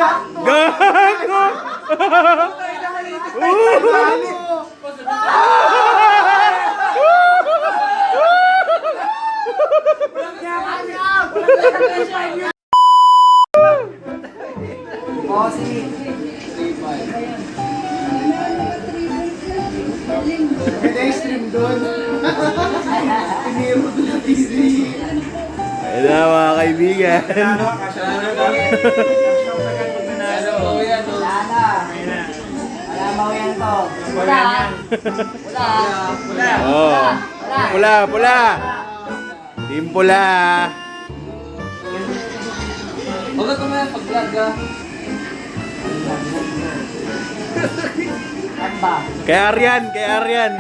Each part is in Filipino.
Gago! May stream doon. Piniro doon sa TV. Ayun na mga kaibigan. Oh. Pula, pula. Team pula. Huwag ka maya pag-vlog ka. Kay Aryan, kay Aryan.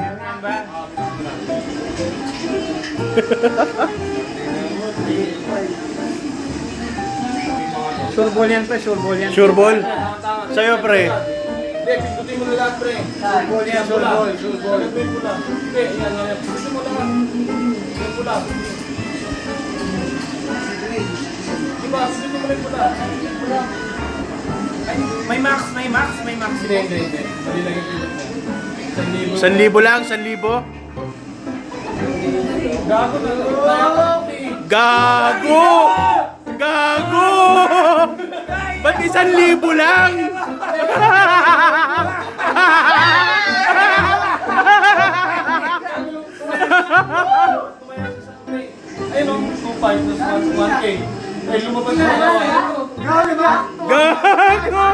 Sure ball yan pre, sure ball yan. Sure ball? Sa'yo pre. Hindi, pindutin mo na lahat, pre. Sure ball yan, sure ball, sure ball. Pindutin mo lang. Hindi, yan, yan. Pindutin mo lahat. Pindutin mo lang. Diba, pindutin mo lang po lahat. May max, may max, may max. Hindi, hindi, hindi. Mali lang yung pindutin mo. 1,000 lang, 1,000. Gago na. Gago! Gago! Ba't 1,000 lang? Ayun o, 2.5 plus 1K. Ay, lumabas na dalawa. Grabe ba? Gago!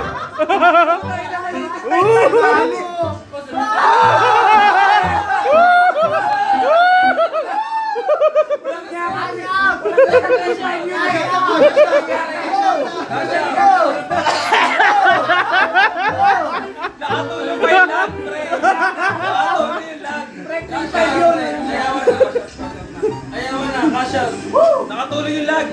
Nakatulog pa yung lag, pre. Nakatulog yung lag. Ayaw na, kasha. Nakatulog yung lag.